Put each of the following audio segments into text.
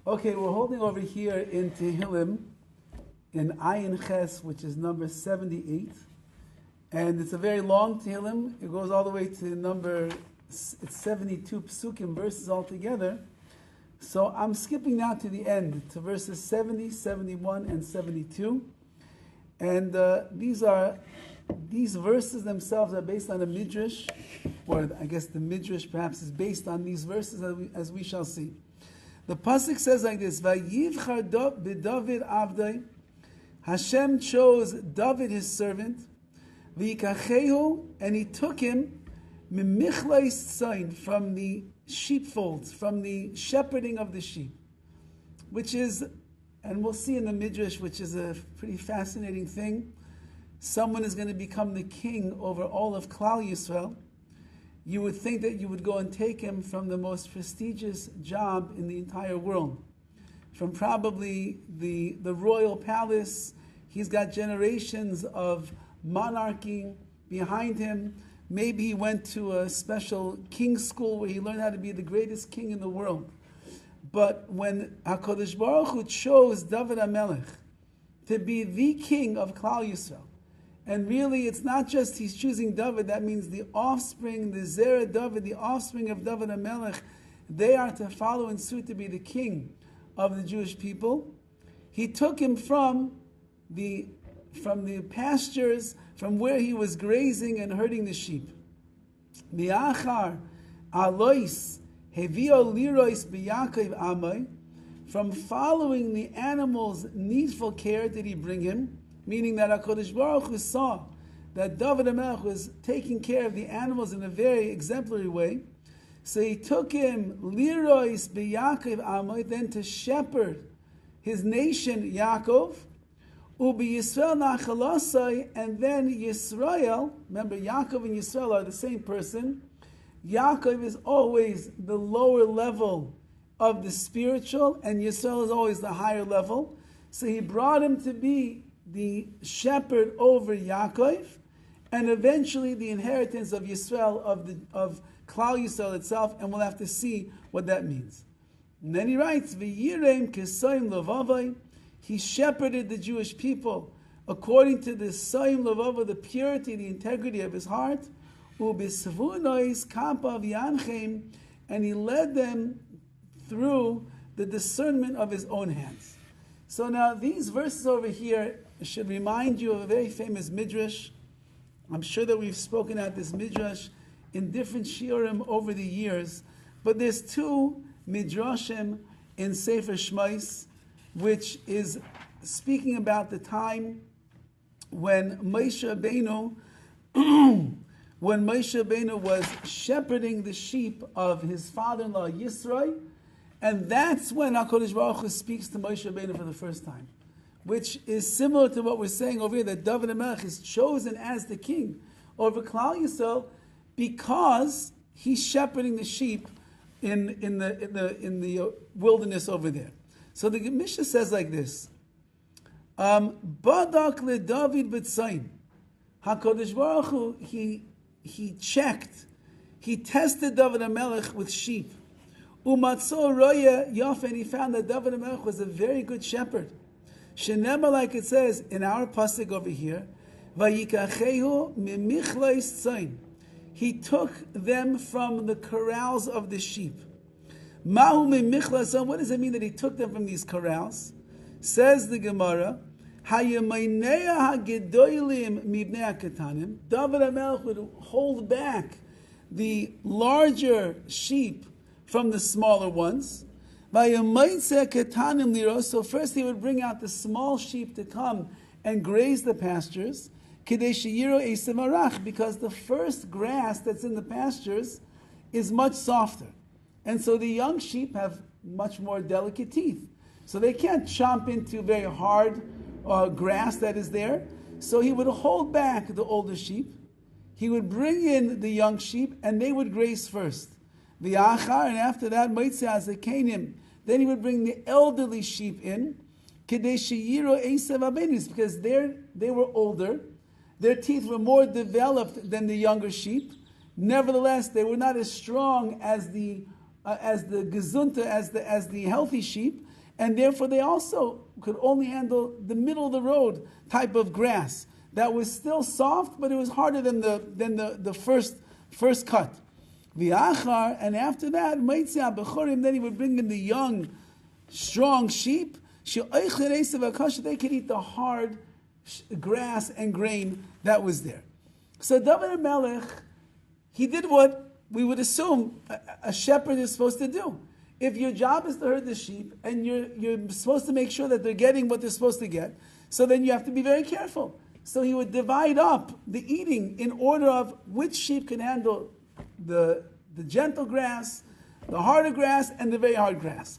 Okay, we're holding over here in Tehillim, in Ayin Ches, which is number 78. And it's a very long Tehillim. It goes all the way to it's 72 psukim, verses altogether. So I'm skipping now to the end, to verses 70, 71, and 72. And these verses themselves are based on a midrash, or I guess the midrash perhaps is based on these verses as we shall see. The pasuk says like this: "Vayivchar b'Dovid avdai." Hashem chose Dovid his servant. V'yikachehu, and he took him mimichlais tzayin, from the sheepfolds, from the shepherding of the sheep, which is, and we'll see in the midrash, which is a pretty fascinating thing. Someone is going to become the king over all of Klal Yisrael. You would think that you would go and take him from the most prestigious job in the entire world, from probably the royal palace. He's got generations of monarchy behind him. Maybe he went to a special king's school where he learned how to be the greatest king in the world. But when HaKadosh Baruch Hu chose David HaMelech to be the king of Klal Yisrael, and really it's not just he's choosing David, that means the offspring, the Zerah David, the offspring of David HaMelech, they are to follow in suit to be the king of the Jewish people. He took him from the pastures, from where he was grazing and herding the sheep. Miachar alois hevio lirois b'Yaakov amai. From following the animals' needful care did he bring him, meaning that HaKadosh Baruch Hu saw that David HaMelech was taking care of the animals in a very exemplary way. So he took him lirois b'Yaakov amai, then to shepherd his nation Yaakov. Ubi Yisrael Nachalasai, and then Yisrael, remember Yaakov and Yisrael are the same person. Yaakov is always the lower level of the spiritual, and Yisrael is always the higher level. So he brought him to be the shepherd over Yaakov, and eventually the inheritance of Yisrael, of Klal Yisrael itself, and we'll have to see what that means. And then he writes, V'yirem kesayim levavai. He shepherded the Jewish people according to the Sayim Levava, the purity, the integrity of his heart. Ubisvunois kapav yanchem, and he led them through the discernment of his own hands. So now these verses over here should remind you of a very famous midrash. I'm sure that we've spoken at this midrash in different shiurim over the years, but there's two midrashim in Sefer Shmos, which is speaking about the time when Moshe Rabbeinu was shepherding the sheep of his father-in-law Yisro, and that's when HaKadosh Baruch Hu speaks to Moshe Rabbeinu for the first time, which is similar to what we're saying over here, that David HaMelech is chosen as the king over Klal Yisrael because he's shepherding the sheep in the wilderness over there. So the Mishnah says like this: Badak le Dovid b'tzayin. HaKadosh Baruch Hu, he checked, he tested David HaMelech with sheep. Umatzo roya yaf, and he found that David HaMelech was a very good shepherd. Shenema, like it says in our pasuk over here, Vayikachehu mimichlais tzayin. He took them from the corrals of the sheep. Mahu mimichlas. What does it mean that he took them from these corrals? Says the Gemara, Hayemaynea hagedolim mibnei hakatanim. David HaMelech would hold back the larger sheep from the smaller ones. Vayemaynea katanim liros. So first he would bring out the small sheep to come and graze the pastures. Kedei sheyiro esav arach, because the first grass that's in the pastures is much softer. And so the young sheep have much more delicate teeth. So they can't chomp into very hard grass that is there. So he would hold back the older sheep. He would bring in the young sheep, and they would graze first. The achar, and after that, then he would bring the elderly sheep in. Because they were older. Their teeth were more developed than the younger sheep. Nevertheless, they were not as strong as the as the gesunte, as the healthy sheep, and therefore they also could only handle the middle of the road type of grass that was still soft, but it was harder than the first cut. V'achar, and after that, then he would bring in the young, strong sheep. They could eat the hard grass and grain that was there. So Dovid HaMelech, he did what we would assume a shepherd is supposed to do. If your job is to herd the sheep and you're supposed to make sure that they're getting what they're supposed to get, so then you have to be very careful. So he would divide up the eating in order of which sheep can handle the gentle grass, the harder grass, and the very hard grass.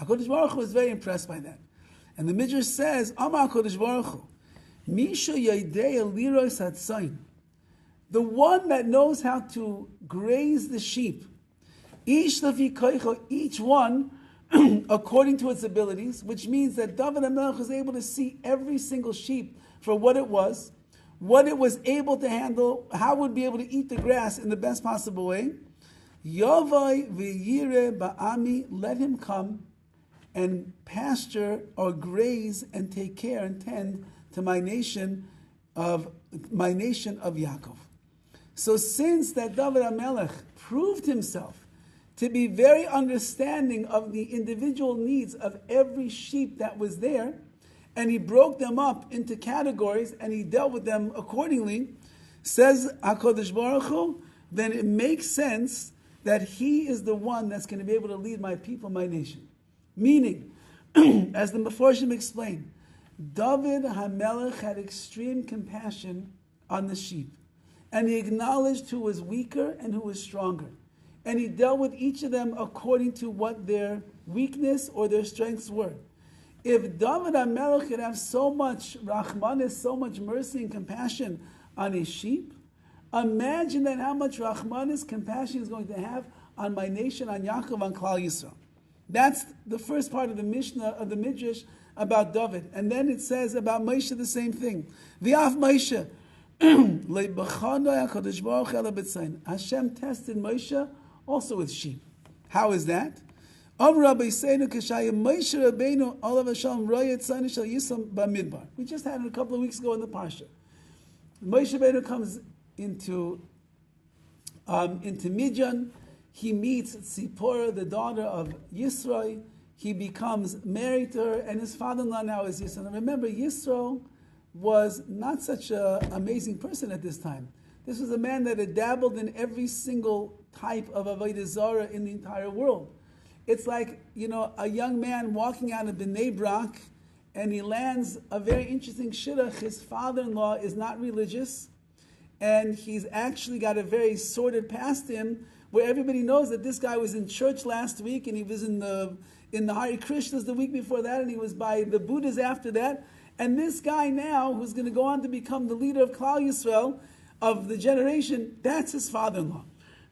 HaKadosh Baruch Hu was very impressed by that. And the Midrash says, Amar HaKadosh Baruch Hu, Misha Yadei Liros Hatzayin, the one that knows how to graze the sheep, each one according to its abilities, which means that Dovid HaMelech was able to see every single sheep for what it was able to handle, how it would be able to eat the grass in the best possible way. Yovai v'yire ba'ami, let him come and pasture or graze and take care and tend to my nation of Yaakov. So since that Dovid HaMelech proved himself to be very understanding of the individual needs of every sheep that was there, and he broke them up into categories and he dealt with them accordingly, says HaKadosh Baruch Hu, then it makes sense that he is the one that's going to be able to lead my people, my nation. Meaning, as the Meforshim explained, Dovid HaMelech had extreme compassion on the sheep, and he acknowledged who was weaker and who was stronger. And he dealt with each of them according to what their weakness or their strengths were. If Dovid HaMelech could have so much Rahmanis, so much mercy and compassion on his sheep, imagine then how much Rahmanis, compassion he's going to have on my nation, on Yaakov, on Klal Yisrael. That's the first part of the Mishnah, of the Midrash, about David. And then it says about Moshe the same thing. V'af Moshe, Hashem tested Moshe also with sheep. How is that? We just had it a couple of weeks ago in the Parsha. Moshe Rabbeinu comes into Midian. He meets Tzipporah, the daughter of Yisro. He becomes married to her, and his father-in-law now is Yisro. And remember, Yisro was not such an amazing person at this time. This was a man that had dabbled in every single type of Avodah Zarah in the entire world. It's like, a young man walking out of Bnei Brak, and he lands a very interesting shidduch. His father-in-law is not religious, and he's actually got a very sordid past him, where everybody knows that this guy was in church last week, and he was in the Hare Krishnas the week before that, and he was by the Buddhas after that. And this guy now, who's going to go on to become the leader of Klal Yisrael, of the generation, that's his father-in-law.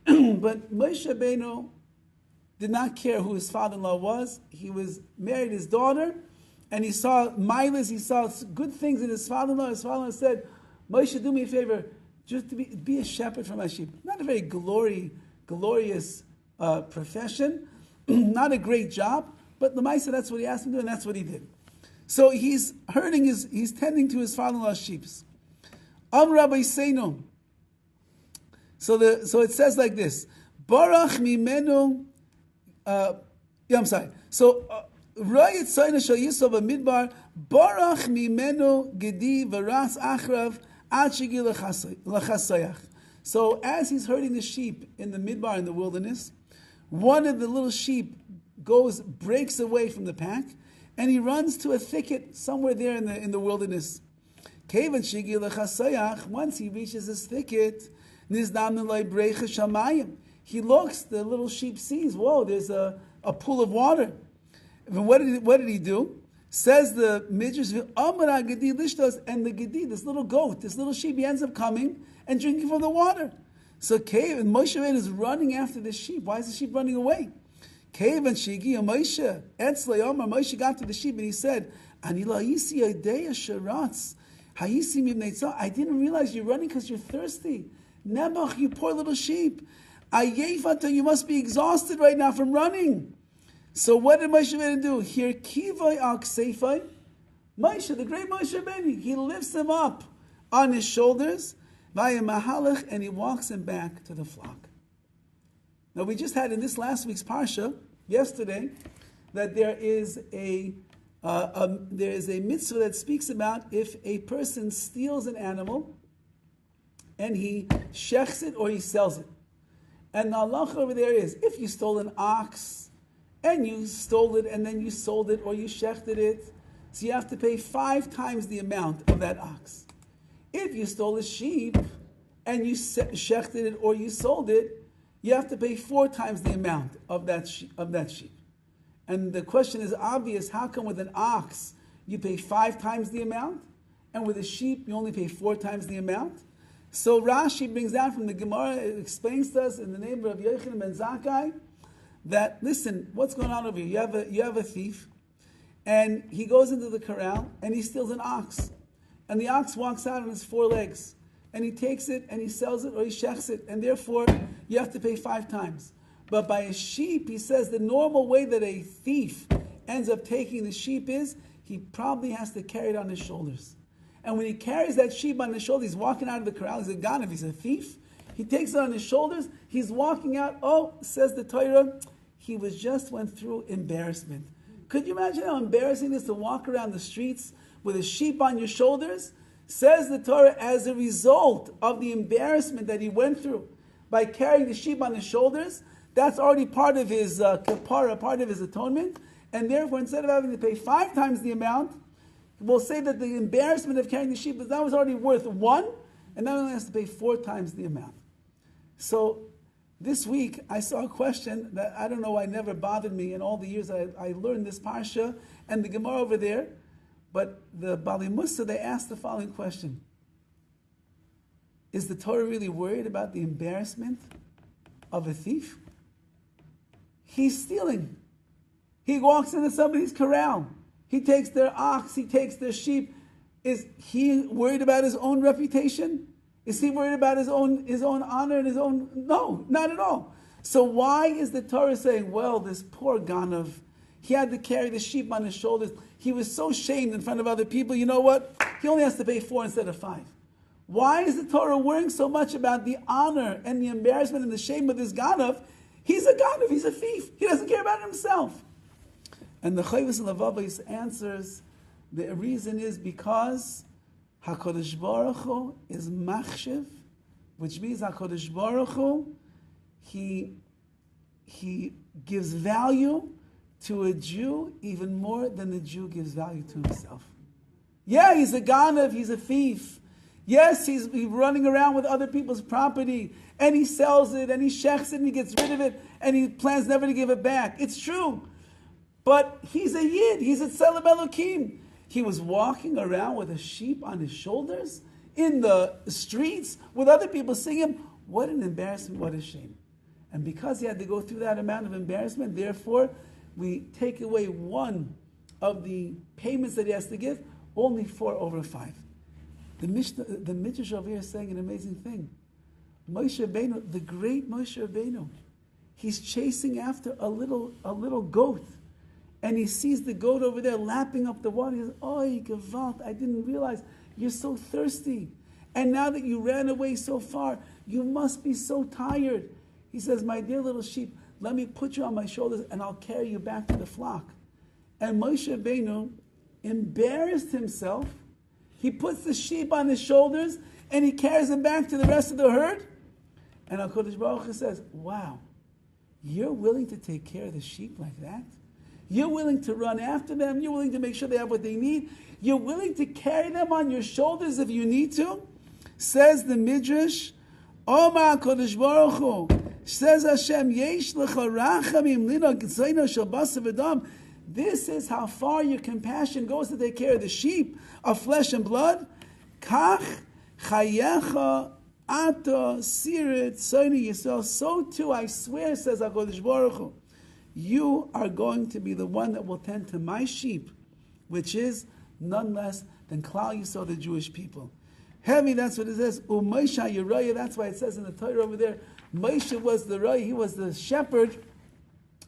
But Moshe Rabbeinu did not care who his father-in-law was. He was married his daughter, and he saw milas, he saw good things in his father-in-law. His father-in-law said, Moshe, do me a favor, just to be a shepherd for my sheep. Not a very glorious profession, not a great job, but the Maisa, that's what he asked him to do, and that's what he did. So he's tending to his father-in-law's sheep. Rabbi Seinu. So it says like this: Barach mimenu. I'm sorry. So Rayit Seinu shel Yisov Midbar. Barach mimenu gedi v'ras achrav ad shegi l'chasayach. So as he's herding the sheep in the midbar in the wilderness, one of the little sheep breaks away from the pack, and he runs to a thicket somewhere there in the wilderness. Once he reaches this thicket, he looks, the little sheep sees, whoa, there's a pool of water. And what did he do? Says the Midrash, and the Gedi, this little goat, this little sheep, he ends up coming and drinking from the water. So Moshe is running after the sheep. Why is the sheep running away? Moshe got to the sheep and he said, I didn't realize you're running because you're thirsty. Nebuch, you poor little sheep. Ayefata, you must be exhausted right now from running. So what did Moshe Rabbeinu do? Here, kivay al ksefay. Moshe, the great Moshe Rabbeinu, he lifts him up on his shoulders, vaya mahalach, and he walks him back to the flock. Now we just had in this last week's parsha, yesterday, that there is a mitzvah that speaks about if a person steals an animal and he shechs it or he sells it. And the halacha over there is, if you stole an ox and you stole it and then you sold it or you shechted it, so you have to pay 5 times the amount of that ox. If you stole a sheep and you shechted it or you sold it, you have to pay 4 times the amount of that sheep. And the question is obvious, how come with an ox you pay 5 times the amount, and with a sheep you only pay 4 times the amount? So Rashi brings down from the Gemara, it explains to us in the name of Yochanan ben Zakkai, that, listen, what's going on over here? You have a thief, and he goes into the corral, and he steals an ox. And the ox walks out on his 4 legs, and he takes it, and he sells it, or he shechs it, and therefore you have to pay 5 times. But by a sheep, he says the normal way that a thief ends up taking the sheep is, he probably has to carry it on his shoulders. And when he carries that sheep on his shoulder, he's walking out of the corral, he's a ganav, he's a thief, he takes it on his shoulders, he's walking out, says the Torah, he went through embarrassment. Could you imagine how embarrassing it is to walk around the streets with a sheep on your shoulders? Says the Torah, as a result of the embarrassment that he went through by carrying the sheep on his shoulders, that's already part of his kapara, part of his atonement, and therefore instead of having to pay 5 times the amount, we'll say that the embarrassment of carrying the sheep, that was already worth 1, and now he only has to pay 4 times the amount. So this week I saw a question that I don't know why never bothered me in all the years I learned this parsha and the Gemara over there, but the Bali Musa, they asked the following question: is the Torah really worried about the embarrassment of a thief? He's stealing. He walks into somebody's corral. He takes their ox, he takes their sheep. Is he worried about his own reputation? Is he worried about his own honor and his own? No, not at all. So why is the Torah saying, well, this poor ganav, he had to carry the sheep on his shoulders. He was so shamed in front of other people. You know what? He only has to pay 4 instead of 5. Why is the Torah worrying so much about the honor and the embarrassment and the shame of this ganav? He's a ganav, he's a thief. He doesn't care about himself. And the Horowitz answers, the reason is because HaKadosh Baruch Hu is machshiv, which means HaKadosh Baruch Hu, he gives value to a Jew even more than the Jew gives value to himself. Yeah, he's a ganav, he's a thief. Yes, he's running around with other people's property, and he sells it, and he shechs it, and he gets rid of it, and he plans never to give it back. It's true. But he's a yid, he's a tzelem Elokim. He was walking around with a sheep on his shoulders in the streets with other people singing. What an embarrassment, what a shame. And because he had to go through that amount of embarrassment, therefore, we take away 1 of the payments that he has to give, only 4 over 5. The Midrash over here is saying an amazing thing. Moshe Rabbeinu, the great Moshe Rabbeinu, he's chasing after a little goat. And he sees the goat over there lapping up the water. He says, "Oy, Gewalt, I didn't realize you're so thirsty. And now that you ran away so far, you must be so tired." He says, "My dear little sheep, let me put you on my shoulders and I'll carry you back to the flock." And Moshe Rabbeinu embarrassed himself. He puts the sheep on his shoulders and he carries them back to the rest of the herd. And HaKadosh Baruch Hu says, "Wow, you're willing to take care of the sheep like that? You're willing to run after them. You're willing to make sure they have what they need. You're willing to carry them on your shoulders if you need to?" Says the Midrash, Omar HaKadosh Baruch Hu, says Hashem, Yesh lecha rachamim lina g'tzayno shel basar v'dam. This is how far your compassion goes to take care of the sheep of flesh and blood. Kach chayecha ato sirit tzayno Yisrael. So too, I swear, says HaKadosh Baruch Hu, you are going to be the one that will tend to my sheep, which is none less than Klal Yisrael, the Jewish people. Heavy, that's what it says. U'Moshe Yerayah, that's why it says in the Torah over there, Moshe was the Rai, he was the shepherd,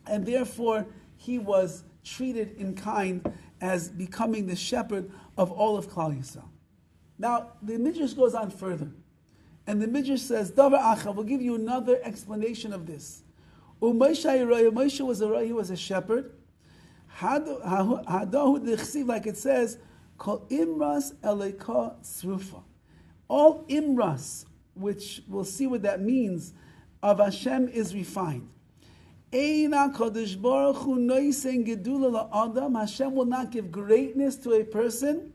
and therefore he was treated in kind as becoming the shepherd of all of Klal Yisrael. Now, the Midrash goes on further, and the Midrash says, Davar Acha, we'll give you another explanation of this. Moshe was a Rai, he was a shepherd. Like it says, Kol Imras Eleka Srufa. All Imras, which we'll see what that means, of Hashem is refined. Hashem will not give greatness to a person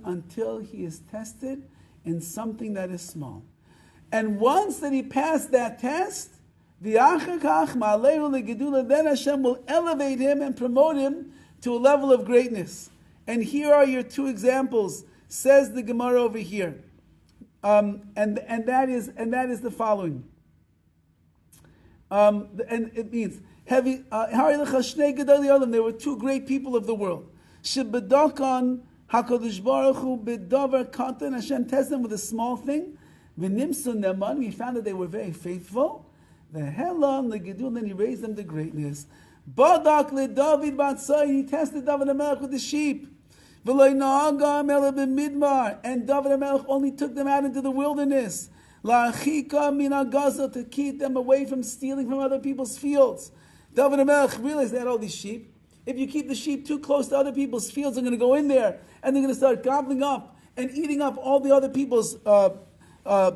until he is tested in something that is small. And once that he passed that test, then Hashem will elevate him and promote him to a level of greatness. And here are your two examples, says the Gemara over here. And that is the following. And it means there were two great people of the world. Shebedakon Hakadosh Baruch Hu b'davar katan. Hashem tested them with a small thing. V'nimsu neman. We found that they were very faithful. V'helam legedul. Then he raised them to greatness. Badak le Dovid batzai. He tested David HaMelech with the sheep. And David HaMelech only took them out into the wilderness to keep them away from stealing from other people's fields. David HaMelech realized they had all these sheep. If you keep the sheep too close to other people's fields, they're going to go in there and they're going to start gobbling up and eating up all the other people's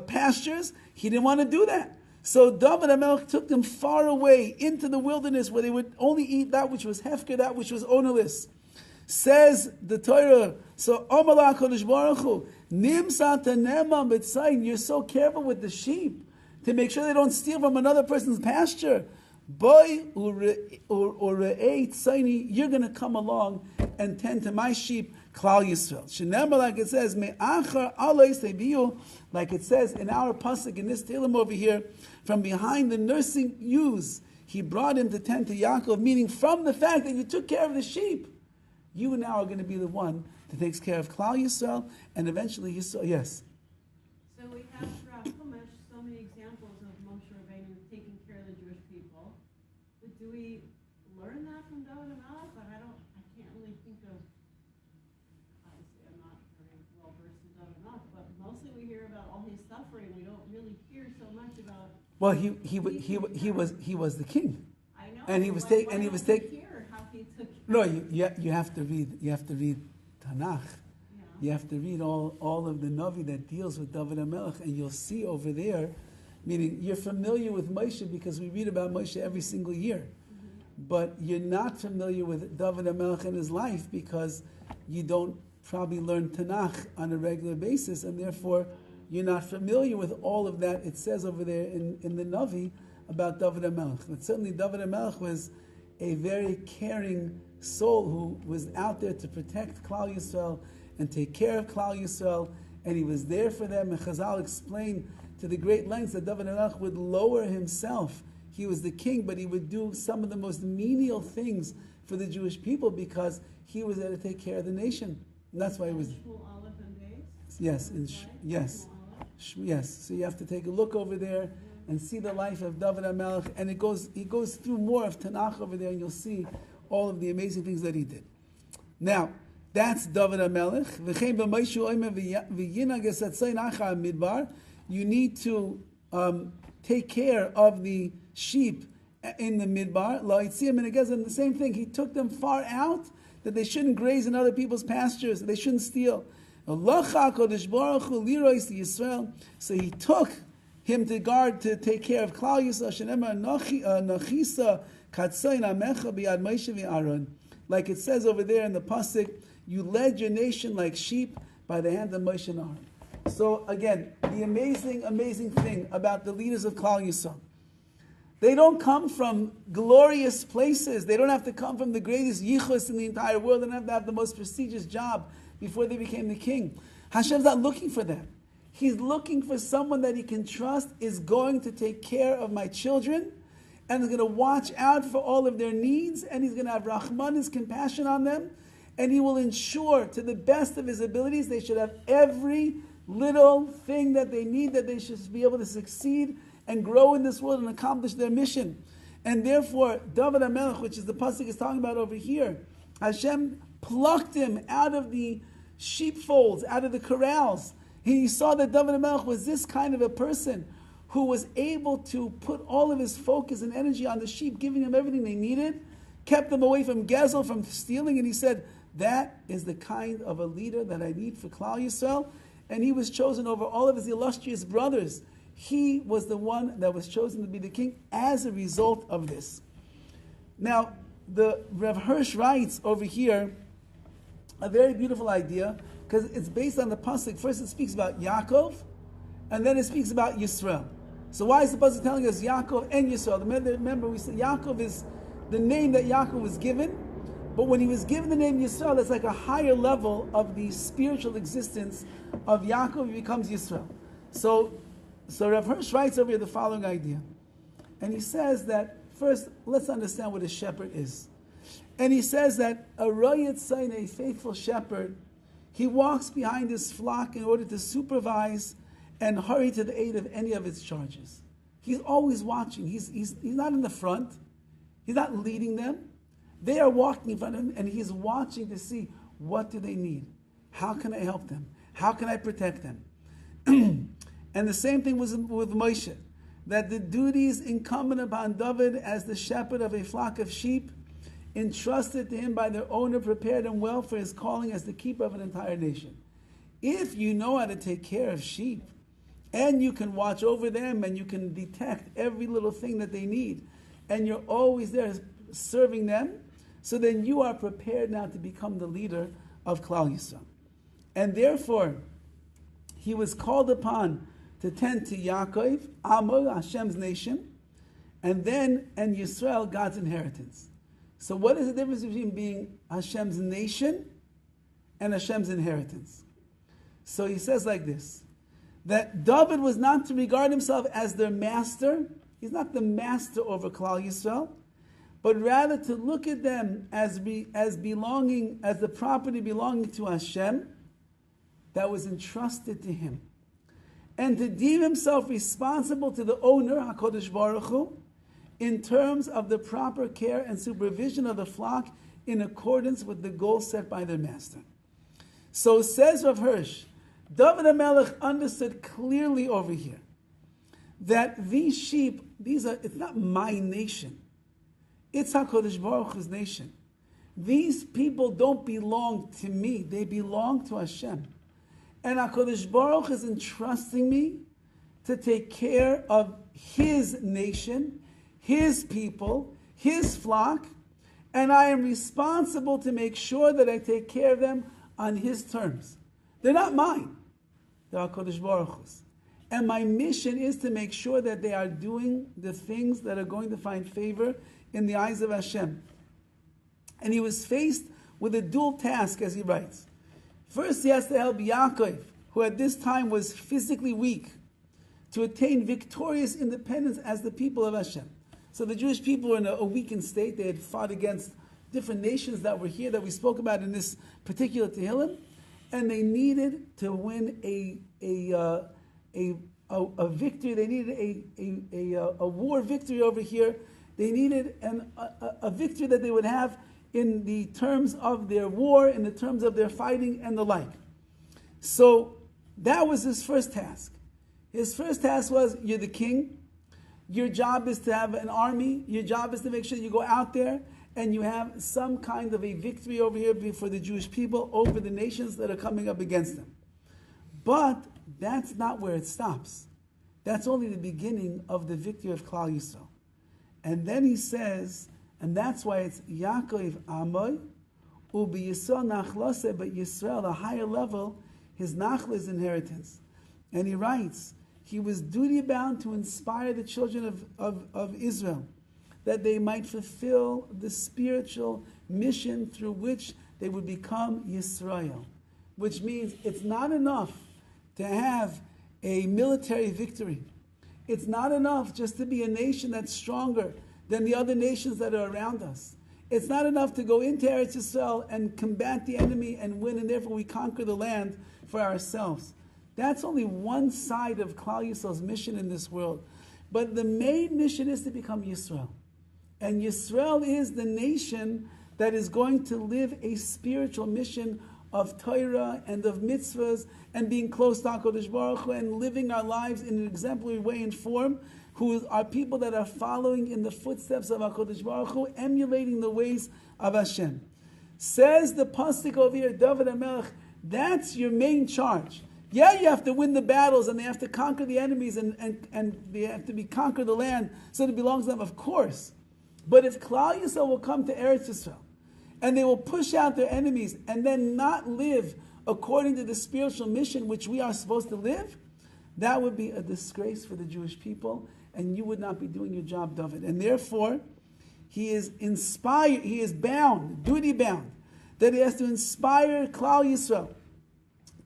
pastures. He didn't want to do that. So David HaMelech took them far away into the wilderness where they would only eat that which was hefker, that which was ownerless. Says the Torah, so Amalah HaKadosh Baruch Hu, Nimsa Tanema B'tzayin, you're so careful with the sheep to make sure they don't steal from another person's pasture. Boy, Ure'ei Tzaini, you're going to come along and tend to my sheep, Klal Yisrael. Shenemar, like it says, Me'achar Alei Sebiyu, like it says in our pasuk in this Tehillim over here, from behind the nursing ewes, he brought him to tend to Yaakov, meaning from the fact that you took care of the sheep, you now are going to be the one that takes care of Klal Yisrael, and eventually Yisrael. Yes? So we have throughout Chumash so many examples of Moshe Rabbeinu taking care of the Jewish people. But do we learn that from Dovid HaMelech? I can't really think of, obviously I'm not very well versed in Dovid HaMelech, but mostly we hear about all his suffering. We don't really hear so much about. Well, he was the king. I know. And he was taking. No, you have to read Tanakh. Yeah. You have to read all of the Navi that deals with David HaMelech, and you'll see over there, meaning you're familiar with Moshe because we read about Moshe every single year. Mm-hmm. But you're not familiar with David HaMelech and his life because you don't probably learn Tanakh on a regular basis, and therefore you're not familiar with all of that it says over there in the Navi about David HaMelech. But certainly David HaMelech was a very caring soul who was out there to protect Klal Yisrael and take care of Klal Yisrael, and he was there for them. And Chazal explained to the great lengths that David HaMelech would lower himself. He was the king, but he would do some of the most menial things for the Jewish people because he was there to take care of the nation. And that's why he was. Yes, yes. So you have to take a look over there and see the life of David HaMelech, and he goes through more of Tanakh over there, and you'll see all of the amazing things that he did. Now, that's David HaMelech. You need to take care of the sheep in the midbar. And again, the same thing. He took them far out that they shouldn't graze in other people's pastures, that they shouldn't steal. So he took him to take care of Klal Yisrael. Like it says over there in the pasuk, you led your nation like sheep by the hand of Moshe and Aaron. So again, the amazing thing about the leaders of Klal Yisrael, they don't come from glorious places. They don't have to come from the greatest yichus in the entire world. They don't have to have the most prestigious job before they became the king. Hashem's not looking for that. He's looking for someone that he can trust is going to take care of my children and is going to watch out for all of their needs, and he's going to have Rahman, his compassion on them, and he will ensure to the best of his abilities they should have every little thing that they need, that they should be able to succeed and grow in this world and accomplish their mission. And therefore, Dovid HaMelech, which is the pasuk is talking about over here, Hashem plucked him out of the sheepfolds, out of the corrals. He saw that Dovid HaMelech was this kind of a person who was able to put all of his focus and energy on the sheep, giving them everything they needed, kept them away from Gezel, from stealing, and he said, that is the kind of a leader that I need for Klal Yisrael. And he was chosen over all of his illustrious brothers. He was the one that was chosen to be the king as a result of this. Now, the Rav Hirsch writes over here a very beautiful idea, because it's based on the pasuk. First it speaks about Yaakov, and then it speaks about Yisrael. So why is the pasuk telling us Yaakov and Yisrael? Remember we said Yaakov is the name that Yaakov was given, but when he was given the name Yisrael, it's like a higher level of the spiritual existence of Yaakov. He becomes Yisrael. So Rav Hirsch writes over here the following idea. And he says that, first, let's understand what a shepherd is. And he says that a royat sain, a faithful shepherd, he walks behind his flock in order to supervise and hurry to the aid of any of its charges. He's always watching. He's not in the front. He's not leading them. They are walking in front of him, and he's watching to see, what do they need? How can I help them? How can I protect them? And the same thing was with Moshe, that the duties incumbent upon Dovid as the shepherd of a flock of sheep, entrusted to him by their owner, prepared him well for his calling as the keeper of an entire nation. If you know how to take care of sheep, and you can watch over them, and you can detect every little thing that they need, and you're always there serving them, so then you are prepared now to become the leader of Klal Yisrael. And therefore, he was called upon to tend to Yaakov, Amo, Hashem's nation, and Yisrael, God's inheritance. So what is the difference between being Hashem's nation and Hashem's inheritance? So he says like this, that David was not to regard himself as their master. He's not the master over Klal Yisrael, but rather to look at them as belonging, as the property belonging to Hashem that was entrusted to him. And to deem himself responsible to the owner, HaKadosh Baruch Hu, in terms of the proper care and supervision of the flock in accordance with the goals set by their master. So says Rav Hirsch, Dovid HaMelech understood clearly over here that these sheep, it's not my nation. It's HaKadosh Baruch Hu's nation. These people don't belong to me. They belong to Hashem. And HaKadosh Baruch is entrusting me to take care of His nation, His people, His flock, and I am responsible to make sure that I take care of them on His terms. They're not mine. They're HaKadosh Baruch Hu's. And my mission is to make sure that they are doing the things that are going to find favor in the eyes of Hashem. And he was faced with a dual task, as he writes. First, he has to help Yaakov, who at this time was physically weak, to attain victorious independence as the people of Hashem. So the Jewish people were in a weakened state. They had fought against different nations that were here, that we spoke about in this particular Tehillim, and they needed to win a victory. They needed a war victory over here. They needed a victory that they would have in the terms of their war, in the terms of their fighting and the like. So that was his first task. His first task was, you're the king. Your job is to have an army. Your job is to make sure you go out there and you have some kind of a victory over here for the Jewish people over the nations that are coming up against them. But that's not where it stops. That's only the beginning of the victory of Klal Yisrael. And then he says, and that's why it's Yaakov Amoy, Ubi Yisrael Nachlose, but Yisrael, a higher level, his Nachla is inheritance. And he writes, he was duty-bound to inspire the children of Israel, that they might fulfill the spiritual mission through which they would become Yisrael. Which means it's not enough to have a military victory. It's not enough just to be a nation that's stronger than the other nations that are around us. It's not enough to go into Eretz Yisrael and combat the enemy and win, and therefore we conquer the land for ourselves. That's only one side of Klal Yisrael's mission in this world. But the main mission is to become Yisrael. And Yisrael is the nation that is going to live a spiritual mission of Torah and of mitzvahs and being close to HaKadosh Baruch Hu and living our lives in an exemplary way and form, who are people that are following in the footsteps of HaKadosh Baruch Hu, emulating the ways of Hashem. Says the pasuk over here, Dovid HaMelech, that's your main charge. Yeah, you have to win the battles and they have to conquer the enemies and they have to conquer the land so that it belongs to them, of course. But if Klal Yisrael will come to Eretz Yisrael and they will push out their enemies and then not live according to the spiritual mission which we are supposed to live, that would be a disgrace for the Jewish people and you would not be doing your job, Dovid. And therefore, he is inspired, he is bound, duty bound, that he has to inspire Klal Yisrael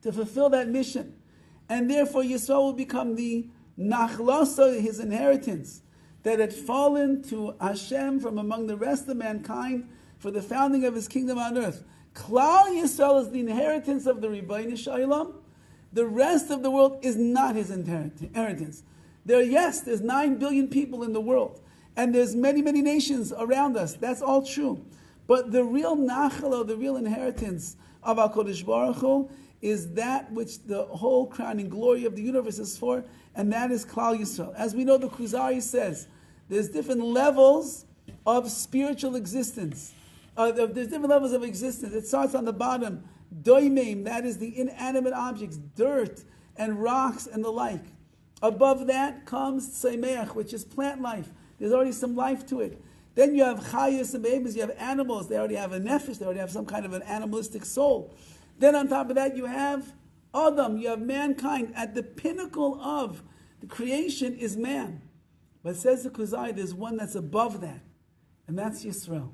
to fulfill that mission. And therefore Yisrael will become the nachlasa, his inheritance, that had fallen to Hashem from among the rest of mankind for the founding of his kingdom on earth. Klal Yisrael is the inheritance of the Rabbi Shalom. The rest of the world is not his inheritance. There's 9 billion people in the world, and there's many, many nations around us. That's all true. But the real nachala, the real inheritance of HaKadosh Baruch Hu, is that which the whole crowning glory of the universe is for, and that is Klal Yisrael. As we know, the Kuzari says, there's different levels of spiritual existence. There's different levels of existence. It starts on the bottom, doimim, that is the inanimate objects, dirt and rocks and the like. Above that comes tsemeach, which is plant life. There's already some life to it. Then you have chayas and babies, you have animals, they already have a nefesh, they already have some kind of an animalistic soul. Then on top of that you have Adam, you have mankind. At the pinnacle of the creation is man. But says the Kuzai, there's one that's above that, and that's Yisrael,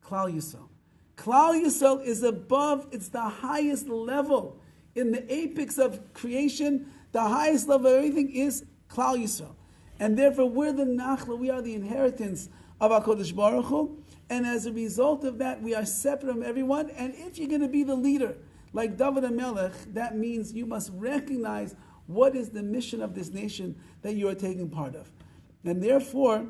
Klal Yisrael. Klal Yisrael is above, it's the highest level in the apex of creation. The highest level of everything is Klal Yisrael. And therefore we're the nachla, we are the inheritance of HaKadosh Baruch Hu. And as a result of that, we are separate from everyone. And if you're going to be the leader, like Dovid HaMelech, that means you must recognize what is the mission of this nation that you are taking part of. And therefore,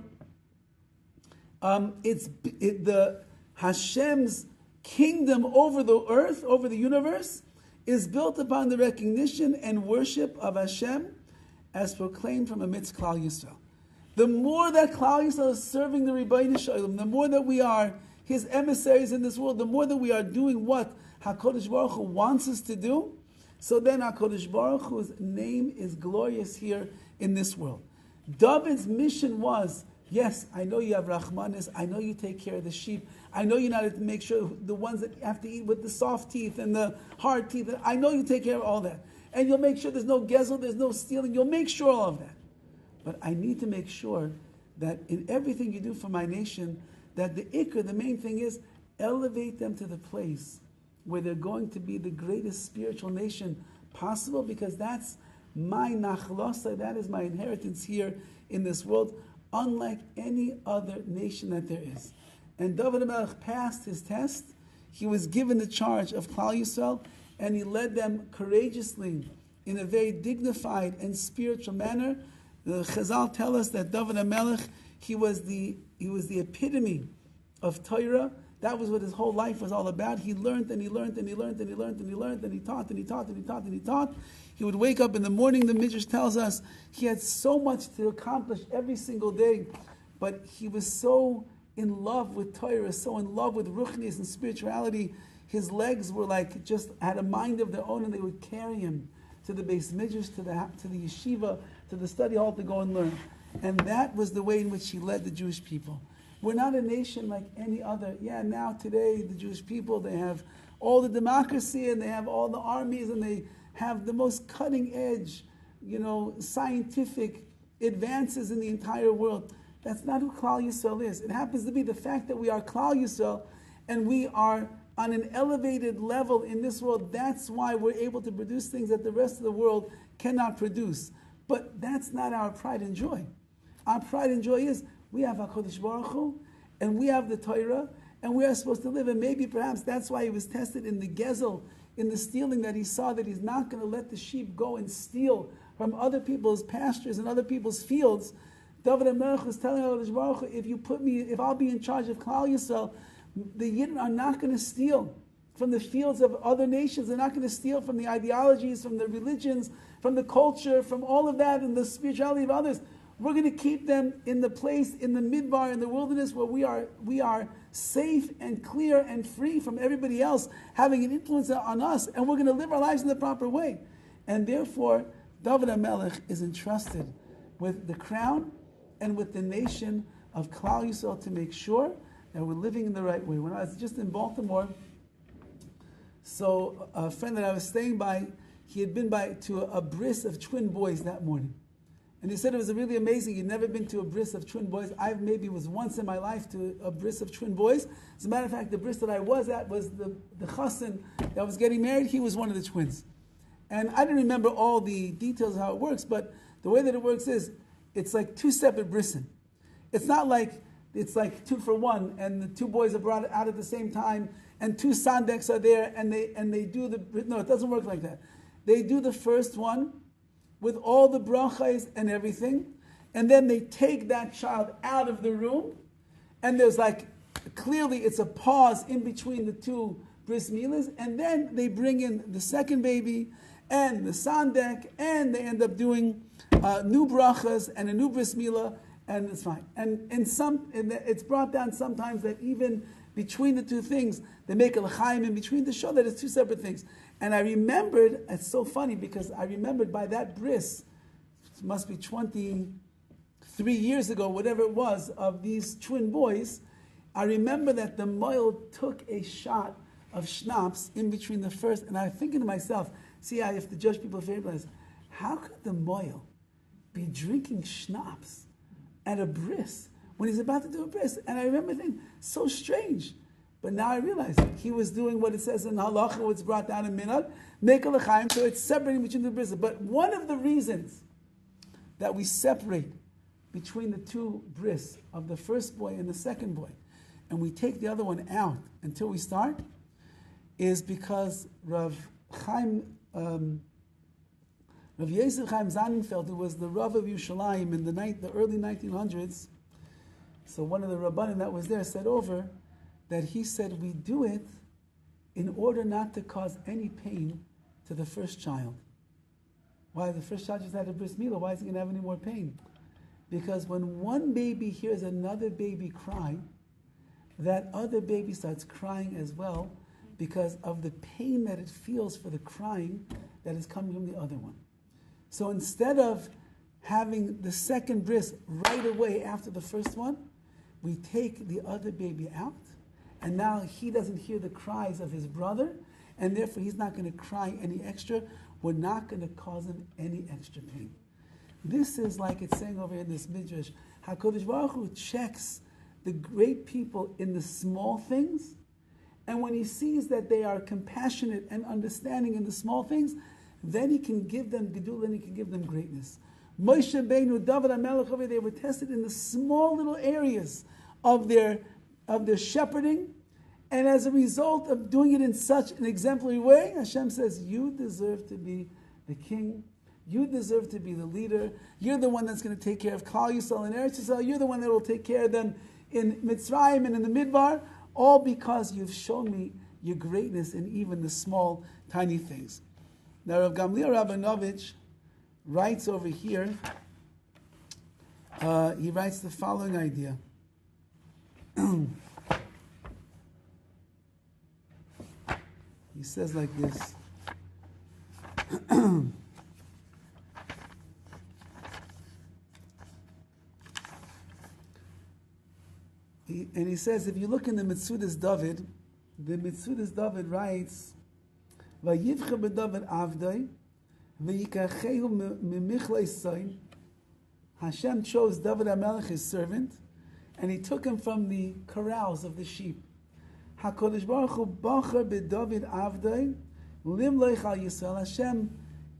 the Hashem's kingdom over the earth, over the universe, is built upon the recognition and worship of Hashem as proclaimed from amidst Klal Yisrael. The more that Klal Yisrael is serving the Rabbi Shalom, the more that we are his emissaries in this world, the more that we are doing what HaKadosh Baruch Hu wants us to do, so then HaKadosh Baruch Hu's name is glorious here in this world. David's mission was, yes, I know you have Rahmanis, I know you take care of the sheep, I know you know how to make sure the ones that have to eat with the soft teeth and the hard teeth, I know you take care of all that. And you'll make sure there's no gezel, there's no stealing, you'll make sure all of that. But I need to make sure that in everything you do for my nation, that the ikr, the main thing is, elevate them to the place where they're going to be the greatest spiritual nation possible, because that's my nachlosa, that is my inheritance here in this world, unlike any other nation that there is. And Dovid HaMelech passed his test. He was given the charge of Klal Yisrael, and he led them courageously in a very dignified and spiritual manner. The Chazal tell us that Dovid HaMelech, he was the epitome of Torah. That was what his whole life was all about. He learned and he learned and he learned and he learned and he learned and he taught and he taught and he taught and he taught. He would wake up in the morning, the Midrash tells us, he had so much to accomplish every single day, but he was so in love with Torah, so in love with ruchnius and spirituality, his legs were like, just had a mind of their own, and they would carry him to the Beis Midrash, to the yeshiva, to the study hall to go and learn. And that was the way in which he led the Jewish people. We're not a nation like any other. Yeah, now today the Jewish people, they have all the democracy and they have all the armies and they have the most cutting edge, scientific advances in the entire world. That's not who Klal Yisrael is. It happens to be the fact that we are Klal Yisrael and we are on an elevated level in this world. That's why we're able to produce things that the rest of the world cannot produce. But that's not our pride and joy. Our pride and joy is we have HaKadosh Baruch Hu, and we have the Torah, and we are supposed to live. And maybe perhaps that's why he was tested in the Gezel, in the stealing that he saw, that he's not going to let the sheep go and steal from other people's pastures and other people's fields. David HaMelech was telling HaKadosh Baruch Hu, if I'll be in charge of Klal Yisrael, the Yidden are not going to steal from the fields of other nations. They're not going to steal from the ideologies, from the religions, from the culture, from all of that, and the spirituality of others. We're going to keep them in the place, in the midbar, in the wilderness, where we are safe and clear and free from everybody else having an influence on us, and we're going to live our lives in the proper way. And therefore, David HaMelech is entrusted with the crown and with the nation of Klal Yisrael to make sure that we're living in the right way. When I was just in Baltimore, so a friend that I was staying by, he had been to a bris of twin boys that morning. And he said it was really amazing. He'd never been to a bris of twin boys. I maybe was once in my life to a bris of twin boys. As a matter of fact, the bris that I was at was the chassan that was getting married. He was one of the twins. And I didn't remember all the details of how it works, but the way that it works is, it's like two separate brisin. It's not like, it's like 2 for 1, and the two boys are brought out at the same time, and 2 sandeks are there, and they do no, it doesn't work like that. They do the first one with all the brachas and everything, and then they take that child out of the room, and there's like, clearly it's a pause in between the 2 bris milas, and then they bring in the second baby, and the sandek, and they end up doing new brachas and a new bris milah, and it's fine. And it's brought down sometimes that even between the 2 things, they make a l'chaim in between to show that it's 2 separate things. And I remembered, it's so funny because I remembered by that bris, it must be 23 years ago, whatever it was, of these twin boys, I remember that the moil took a shot of schnapps in between the first, and I'm thinking to myself, see, I have to judge people favorably. How could the moil be drinking schnapps at a bris when he's about to do a bris? And I remember thinking, so strange. But now I realize he was doing what it says in halacha, what's brought down in minhag, make a l'chaim, so it's separating between the bris. But one of the reasons that we separate between the 2 bris of the first boy and the second boy, and we take the other one out until we start, is because Rav Yosef Chaim Zannenfeld, who was the Rav of Yerushalayim in the early 1900s, so one of the Rabbanim that was there said over that he said we do it in order not to cause any pain to the first child. Why? The first child just had a bris milah. Why is he going to have any more pain? Because when one baby hears another baby cry, that other baby starts crying as well because of the pain that it feels for the crying that is coming from the other one. So instead of having the second bris right away after the first one, we take the other baby out, and now he doesn't hear the cries of his brother, and therefore he's not going to cry any extra. We're not going to cause him any extra pain. This is like it's saying over here in this midrash, HaKadosh Baruch Hu checks the great people in the small things, and when he sees that they are compassionate and understanding in the small things, then he can give them gedula and he can give them greatness. Moshe Rabbeinu, David HaMelech, they were tested in the small little areas of their shepherding, and as a result of doing it in such an exemplary way, Hashem says, you deserve to be the king, you deserve to be the leader, you're the one that's going to take care of Klal Yisrael and Eretz Yisrael, you're the one that will take care of them in Mitzrayim and in the Midbar, all because you've shown me your greatness in even the small, tiny things. Now, Rav Gamliel Rabinovich writes over here, he writes the following idea. He says like this. And he says, if you look in the Mitzudas Dovid, the Mitzudas Dovid writes, Vayivcha b'Dovid avdai, v'yikachehu mimichlei soin. Hashem chose David HaMelech, his servant, and he took him from the corrals of the sheep. HaKadosh Baruch Hu bachar b'Dovid avdai, limloich al Yisrael. Hashem,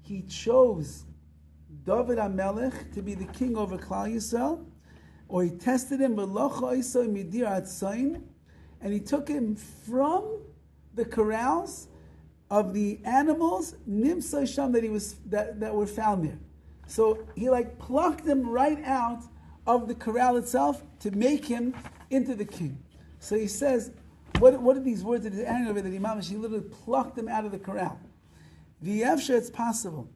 he chose David HaMelech to be the king over Klal Yisrael, or he tested him, and he took him from the corrals of the animals, nimsa sham, that were found there. So he like plucked them right out of the corral itself to make him into the king. So he says, what are these words that he's adding over that he literally plucked them out of the corral? The Efsha, it's possible.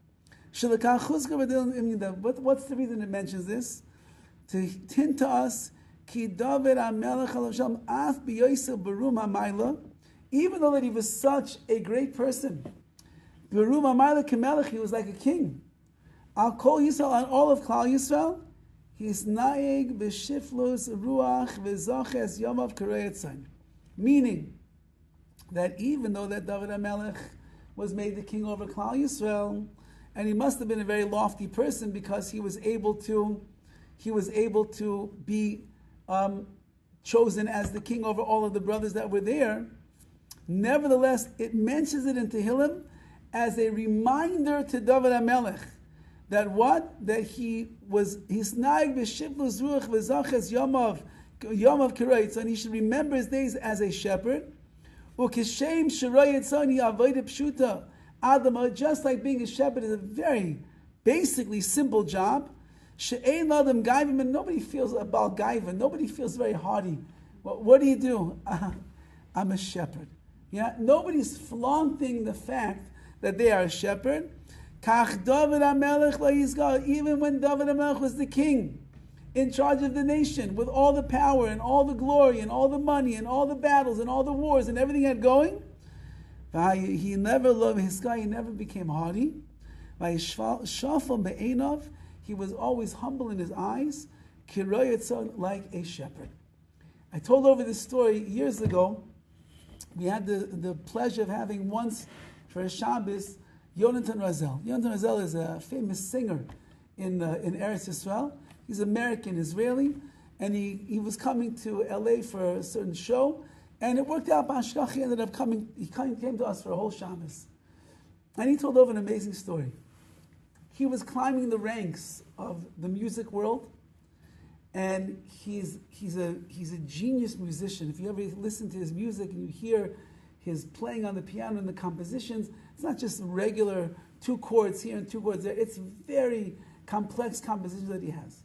What's the reason it mentions this? To hint to us, Ki Dovid HaMelech Alav Shalom Af B'Yosef Barum HaMayla, even though that he was such a great person, Barum HaMayla Kemelech, he was like a king. Al Kol Yisrael, on all of Klal Yisrael, he's Naeg B'Shiflus Ruach V'Zoches Yomav Kareyetzan. Meaning that even though that David HaMelech was made the king over Klal Yisrael, and he must have been a very lofty person because he was able to be chosen as the king over all of the brothers that were there. Nevertheless, it mentions it in Tehillim as a reminder to David HaMelech that what? That he was hisnaig b'shiflus ruach v'zaches yomav kiroyitz, and he should remember his days as a shepherd. Ukeshem shiroyitzani avodah pshuta adama, just like being a shepherd is a very basically simple job. She'ein ladam gaivim, and nobody feels about gaiva. Nobody feels very haughty. What do you do? I'm a shepherd. Yeah, nobody's flaunting the fact that they are a shepherd. Kach Dovid HaMelech lo yizgal, even when David HaMelech was the king, in charge of the nation, with all the power and all the glory and all the money and all the battles and all the wars and everything had going, he never loved his guy. He never became haughty. He was always humble in his eyes, like a shepherd. I told over this story years ago. We had the pleasure of having once for a Shabbos Yonatan Razel. Yonatan Razel is a famous singer in Eretz Yisrael. He's American Israeli, and he was coming to LA for a certain show, and it worked out. Bashkach, he ended up coming. He came to us for a whole Shabbos, and he told over an amazing story. He was climbing the ranks of the music world, and he's a genius musician. If you ever listen to his music and you hear his playing on the piano and the compositions, it's not just regular 2 chords here and 2 chords there. It's very complex compositions that he has.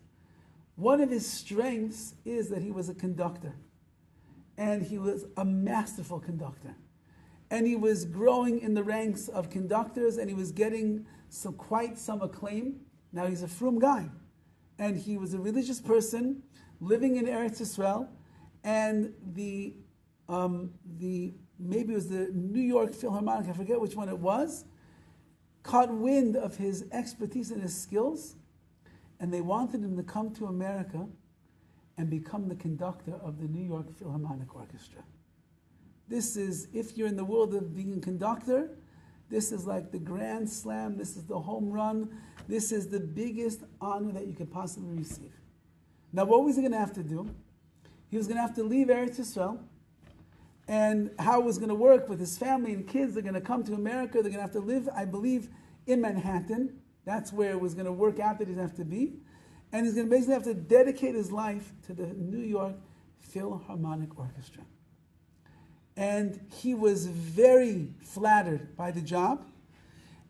One of his strengths is that he was a conductor, and he was a masterful conductor. And he was growing in the ranks of conductors, and he was getting quite some acclaim. Now he's a frum guy, and he was a religious person living in Eretz Yisrael, and maybe it was the New York Philharmonic, I forget which one it was, caught wind of his expertise and his skills, and they wanted him to come to America and become the conductor of the New York Philharmonic Orchestra. This is, if you're in the world of being a conductor, this is like the grand slam, this is the home run, this is the biggest honor that you could possibly receive. Now, what was he going to have to do? He was going to have to leave Eretz Yisrael, and how it was going to work with his family and kids. They're going to come to America, they're going to have to live, I believe, in Manhattan. That's where it was going to work out that he'd have to be. And he's going to basically have to dedicate his life to the New York Philharmonic Orchestra. And he was very flattered by the job,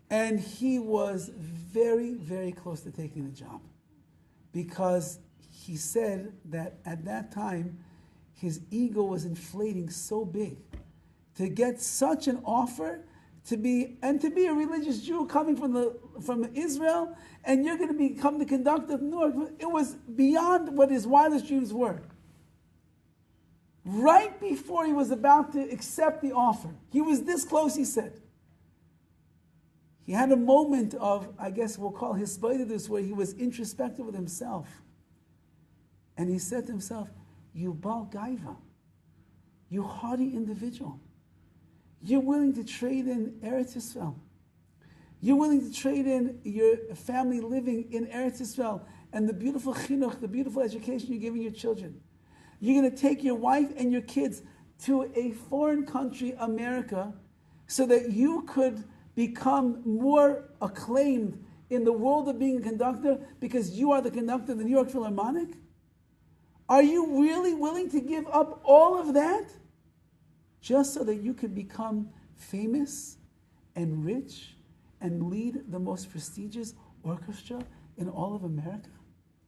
and he was very, very close to taking the job, because he said that at that time his ego was inflating so big to get such an offer, to be a religious Jew coming from Israel, and you're going to become the conductor of New York. It was beyond what his wildest dreams were. Right before he was about to accept the offer, he was this close, he said. He had a moment of, I guess we'll call hisbodedus, where he was introspective with himself. And he said to himself, you Baal Gaiva, you haughty individual, you're willing to trade in Eretz Yisrael. You're willing to trade in your family living in Eretz Yisrael and the beautiful chinuch, the beautiful education you're giving your children. You're going to take your wife and your kids to a foreign country, America, so that you could become more acclaimed in the world of being a conductor because you are the conductor of the New York Philharmonic? Are you really willing to give up all of that just so that you could become famous and rich and lead the most prestigious orchestra in all of America?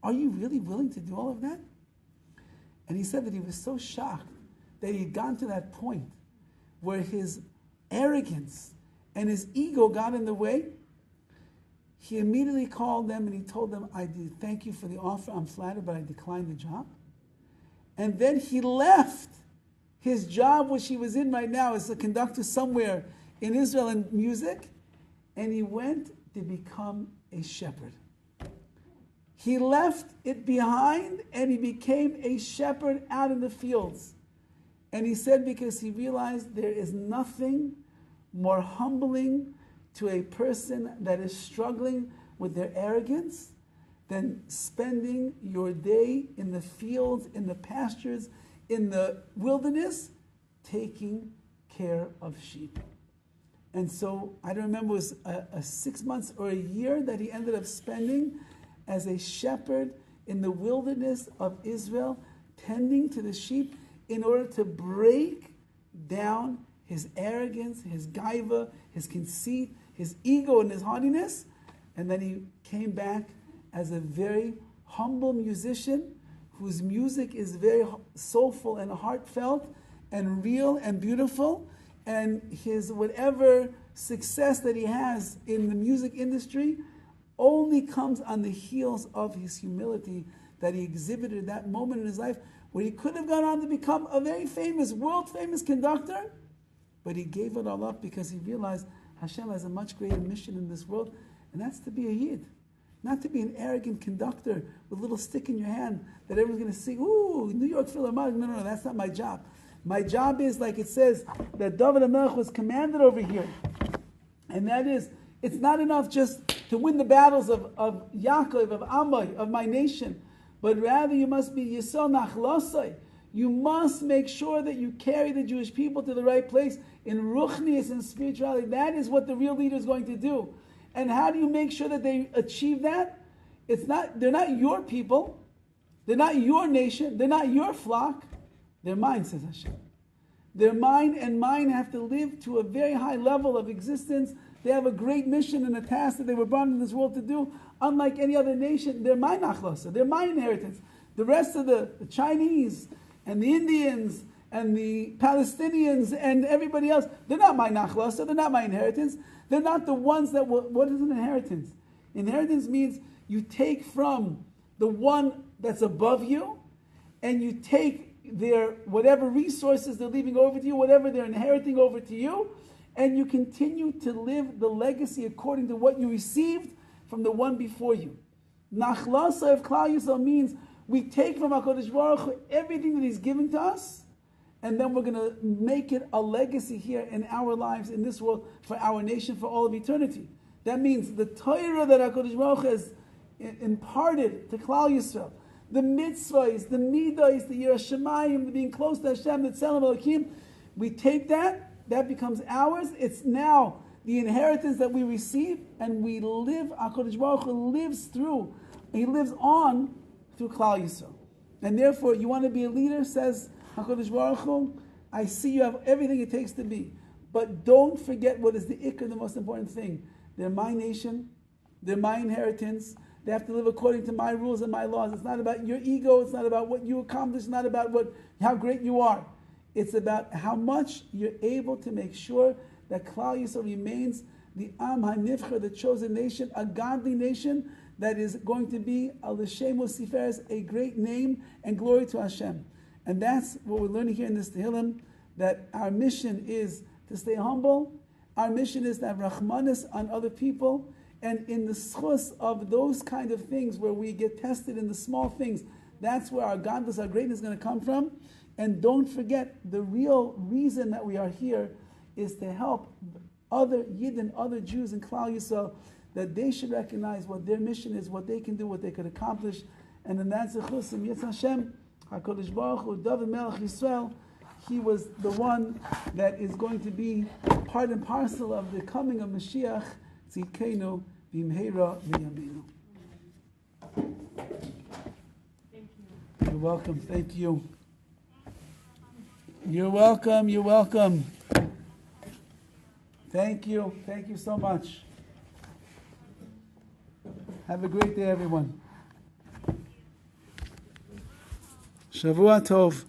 Are you really willing to do all of that? And he said that he was so shocked that he had gotten to that point where his arrogance and his ego got in the way. He immediately called them and he told them, I did thank you for the offer, I'm flattered, but I declined the job. And then he left his job, which he was in right now as a conductor somewhere in Israel in music, and he went to become a shepherd. He left it behind and he became a shepherd out in the fields. And he said because he realized there is nothing more humbling to a person that is struggling with their arrogance than spending your day in the fields, in the pastures, in the wilderness, taking care of sheep. And so I don't remember, it was a 6 months or a year that he ended up spending as a shepherd in the wilderness of Israel, tending to the sheep in order to break down his arrogance, his gaiva, his conceit, his ego and his haughtiness. And then he came back as a very humble musician whose music is very soulful and heartfelt and real and beautiful. And his whatever success that he has in the music industry only comes on the heels of his humility that he exhibited at that moment in his life where he could have gone on to become a very famous, world-famous conductor, but he gave it all up because he realized Hashem has a much greater mission in this world, and that's to be a Yid. Not to be an arrogant conductor with a little stick in your hand that everyone's going to sing, ooh, New York Philharmonic. No, that's not my job. My job is, like it says, that Dovid HaMelech was commanded over here. And that is, it's not enough just to win the battles of Yaakov, of Ammai, of my nation, but rather you must be Yisol Nachlosai. You must make sure that you carry the Jewish people to the right place in Ruchnius and spirituality. That is what the real leader is going to do. And how do you make sure that they achieve that? They're not your people. They're not your nation. They're not your flock. They're mine, says Hashem. They're mine, and mine have to live to a very high level of existence. They have a great mission and a task that they were brought into this world to do. Unlike any other nation, they're my nachlasa. They're my inheritance. The rest of the Chinese and the Indians and the Palestinians and everybody else, they're not my nachlasa. They're not my inheritance. They're not the ones that what is an inheritance? Inheritance means you take from the one that's above you and you take their whatever resources they're leaving over to you, whatever they're inheriting over to you, and you continue to live the legacy according to what you received from the one before you. Nachlasa of Klal Yisrael means we take from HaKadosh Baruch Hu everything that He's given to us, and then we're going to make it a legacy here in our lives, in this world, for our nation, for all of eternity. That means the Torah that HaKadosh Baruch Hu has imparted to Klal Yisrael, the mitzvahs, the midas, the Yiras Shamayim, the being close to Hashem, the Tzelem Elokim, we take that becomes ours. It's now the inheritance that we receive, and we live, HaKadosh Baruch Hu lives through, He lives on through Klal Yisrael. And therefore, you want to be a leader, says HaKadosh Baruch Hu, I see you have everything it takes to be. But don't forget what is the ikar, the most important thing. They're my nation, they're my inheritance, they have to live according to my rules and my laws. It's not about your ego, it's not about what you accomplish, it's not about how great you are. It's about how much you're able to make sure that Klal Yisrael remains the Am HaNivcher, the chosen nation, a godly nation that is going to be a L'Shem U'Siferes, a great name and glory to Hashem. And that's what we're learning here in this Tehillim, that our mission is to stay humble, our mission is to have Rahmanis on other people, and in the schus of those kind of things where we get tested in the small things, that's where our godless, our greatness is going to come from. And don't forget, the real reason that we are here is to help other Yidden, other Jews in Klal Yisrael, that they should recognize what their mission is, what they can do, what they could accomplish. And in that zechus, in Yetz Hashem, HaKadosh Baruch Hu, Dovid Melech Yisrael, he was the one that is going to be part and parcel of the coming of Mashiach, Tzidkenu B'mheira V'yameinu. Thank you. You're welcome. Thank you. You're welcome. You're welcome. Thank you. Thank you so much. Have a great day, everyone. Shavua Tov.